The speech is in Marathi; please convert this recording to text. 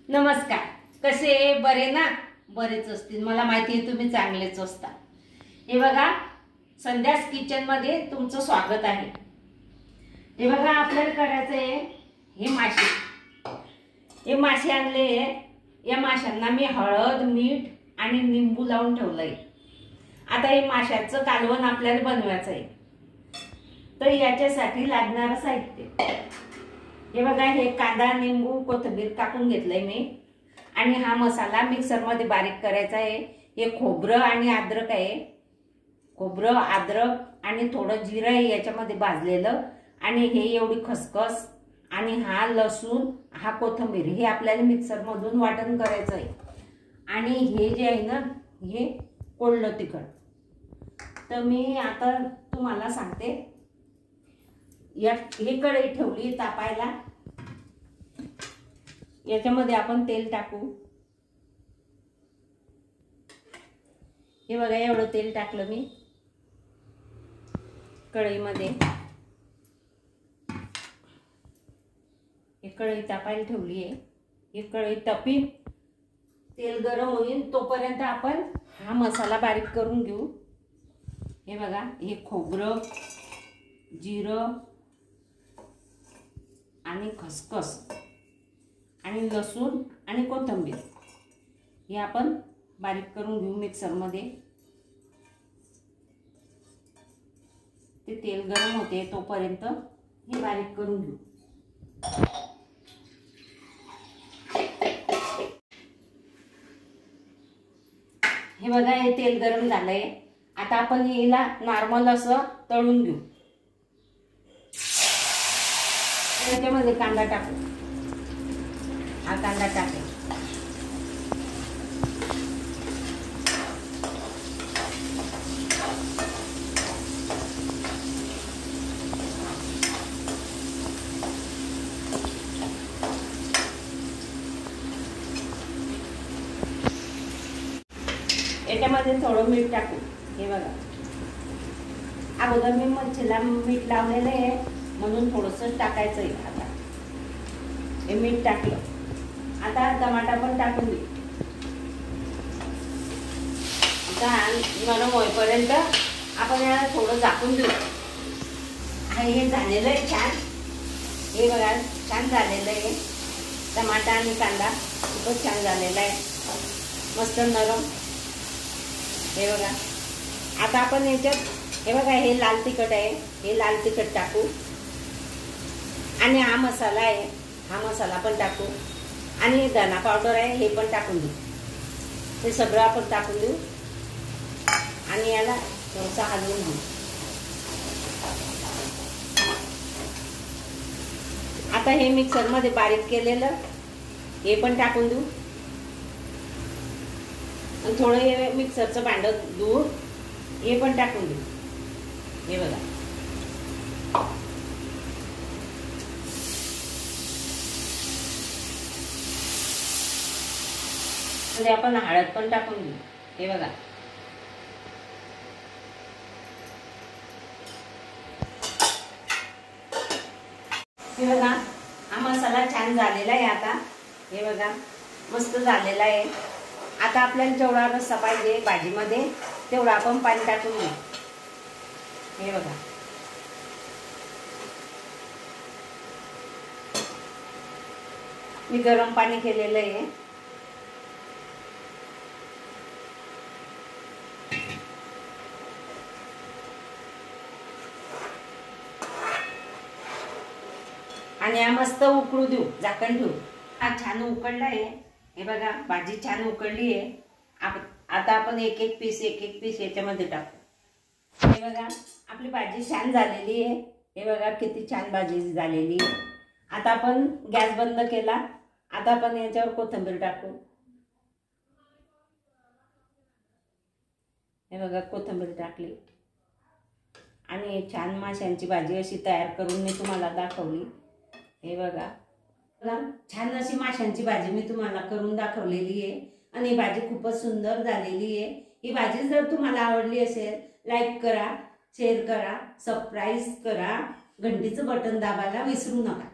नमस्कार. कसे बरे ना? बरेच असतील, मला माहिती आहे तुम्ही चांगलेच असता. हे बघा, संध्यास किचन मध्ये तुमचं स्वागत आहे. हे बघा, आपल्याला करायचं आहे हे मासे आणले. या माशांना मी हळद, मीठ आणि निंबू लावून ठेवलंय. आता हे माशाचं कालवण आपल्याला बनवायचं आहे. तर याच्यासाठी लागणारं साहित्य हे बघा, हे कांदा, निंबू, कोथिंबीर कापून घेतलंय मी. आणि हा मसाला मिक्सर मध्ये बारीक करायचा आहे. हे खोबरं आणि अद्रक आहे. खोबरं, अद्रक आणि थोडं जिरं आहे याच्यामध्ये भाजलेलं. आणि हे एवढी खसखस आणि हा लसूण, हा कोथिंबीर, हे आपल्याला मिक्सर मधून वाटण करायचं आहे. आणि हे जे आहे ना, हे कोळलं तिखट. तर मी आता तुम्हाला सांगते. हे कढई ठेवली तापायला. याच्यामध्ये आपण तेल टाकू. हे बघा, एवढं तेल टाकलं मी कढईमध्ये. हे कढई तापायला ठेवली आहे. हे कढई तपी तेल गरम होईल तोपर्यंत आपण हा मसाला बारीक करून घेऊ. हे बघा, हे खोबरं, जिरं आणि खसखस आणि लसूण आणि कोथिंबीर हे आपण बारीक करून घेऊ मिक्सर मध्ये. ते तेल गरम होते तोपर्यंत हे बारीक करून घेऊ. हे बघा, हे तेल गरम झालंय. आता आपण याला नॉर्मल असं तळून घेऊ. त्याच्यामध्ये कांदा टाकू. हा कांदा टाकू. याच्यामध्ये थोडं मीठ टाकू. हे बघा, अगोदर मी मच्छीला मीठ लावलेलं आहे म्हणून थोडंसं टाकायचं आहे. आता हे मीठ टाकलं. आता टमाटा पण टाकून दे. आता नरम होईपर्यंत आपण याला थोडं झाकून देऊ. हे झालेलं आहे छान. हे बघा, छान झालेलं आहे. टमाटा आणि कांदा खूपच छान झालेला आहे, मस्त नरम. हे बघा, आता आपण याच्यात हे बघा, हे लाल तिखट आहे. हे लाल तिखट टाकू. आणि हा मसाला आहे, हा मसाला पण टाकू. आणि धना पावडर आहे, हे पण टाकून देऊ. हे सगळं आपण टाकून देऊ आणि याला थोडंसं हलवून घेऊ. आता हे मिक्सर मध्ये बारीक केलेलं हे पण टाकून देऊ. आणि थोडं हे मिक्सरचं भांड धुवून हे पण टाकून देऊ. हे बघा, म्हणजे आपण हळद पण टाकून घेऊ. हे बघा, हे बघा, हा मसाला छान झालेला आहे. आता हे बघा, मस्त झालेला आहे. आता आपल्याला जेवढा रस्सा पाहिजे भाजीमध्ये तेवढं आपण पाणी टाकून घेऊ. हे बघा, मी गरम पाणी केलेलं आहे. आणि हा मस्त उकळू देऊ, झाकण ठेवू. हा छान उकळला आहे. हे बघा, भाजी छान उकळली आहे. आता आपण एक एक पीस याच्यामध्ये टाकू. हे बघा, आपली भाजी छान झालेली आहे. हे बघा, किती छान भाजी झालेली आहे. आता आपण गॅस बंद केला. आता आपण याच्यावर कोथिंबीर टाकू. हे बघा, कोथिंबीर टाकली. आणि छान माशांची भाजी अशी तयार करून मी तुम्हाला दाखवली. हे बघा, छान अशी माशांची भाजी मी तुम्हाला करून दाखवलेली आहे. आणि ही भाजी खूपच सुंदर झालेली आहे. ही भाजी जर तुम्हाला आवडली असेल, लाईक करा, शेअर करा, सबस्क्राईब करा, घंटीचं बटन दाबायला विसरू नका.